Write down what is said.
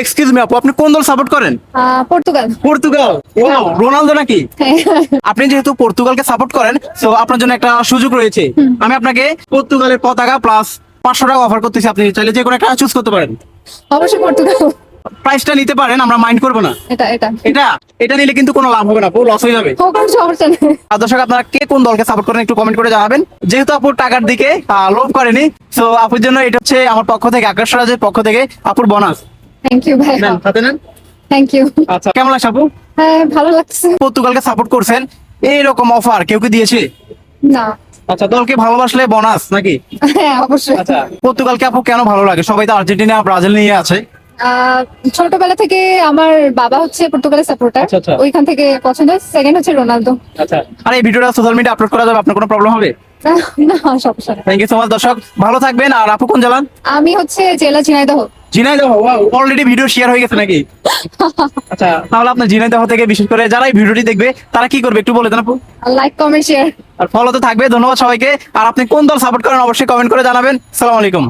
Excuse me আপু, আপনি কোন দল সাপোর্ট করেন? পর্তুগাল। পর্তুগাল। ওয়াও, রোনালদো নাকি? হ্যাঁ। আপনি যেহেতু পর্তুগালকে সাপোর্ট করেন, সো আপনার জন্য একটা সুযোগ রয়েছে। আমি আপনাকে পর্তুগালের পতাকা প্লাস 500 টাকা অফার করতেছি, আপনি চাইলে যে কোনো একটা চুজ করতে পারেন। অবশ্যই পর্তুগাল। প্রাইসটা নিতে পারেন, আমরা মাইন্ড করবো না। এটা এটা এটা এটা নিলে কিন্তু কোনো লাভ হবে না, পুরো লস হয়ে যাবে। হোক, কোনো সমস্যা নেই। আর দর্শক, আপনারা কে কোন দলকে সাপোর্ট করেন একটু কমেন্ট করে জানাবেন। যেহেতু আপুর টাকার দিকে লোভ করেনি, সো আপুর জন্য এটা হচ্ছে আমার পক্ষ থেকে, আকাশ রাজের পক্ষ থেকে আপুর বোনাস। থ্যাংক ইউ ভাই। নেন, হাতে নেন। Thank you. আচ্ছা, কেমন লাগছে আপু? হ্যাঁ, ভালো লাগছে। পর্তুগালকে সাপোর্ট করছেন, এইরকম অফার কেউ কি দিয়েছে? না। আচ্ছা, দলকে ভালোবাসলে বোনাস নাকি? হ্যাঁ, অবশ্যই। আচ্ছা, পর্তুগালকে আপু কেন ভালো লাগে? সবাই তো আর্জেন্টিনা ব্রাজিল নিয়ে আছে। ছোটবেলা থেকে আমার বাবা হচ্ছে পর্তুগালের সাপোর্টার, আচ্ছা, আচ্ছা। ওইখান থেকে পছন্দ। সেকেন্ড হচ্ছে রোনালদো। আচ্ছা, আর এই ভিডিওটা সোশ্যাল মিডিয়া আপলোড করা যাবে, আপনার কোনো প্রবলেম হবে? না, সমস্যা নেই। Thank you so much. দর্শক ভালো থাকবেন। আর আপু কোন জেলার? আমি হচ্ছে জেলা Jhenaidah. Jhenaidah. Wow, already video share হয়ে গেছে নাকি? আচ্ছা, তাহলে আপনার ঝিনাইদহ থেকে বিশেষ করে যারা এই ভিডিওটি দেখবে তারা কি করবে একটু বলে দেন আপু। Like, comment, share. আর ফলোতে থাকবে। ধন্যবাদ সবাইকে। আর আপনি কোন দল সাপোর্ট করেন অবশ্যই কমেন্ট করে জানাবেন। আসসালামু আলাইকুম।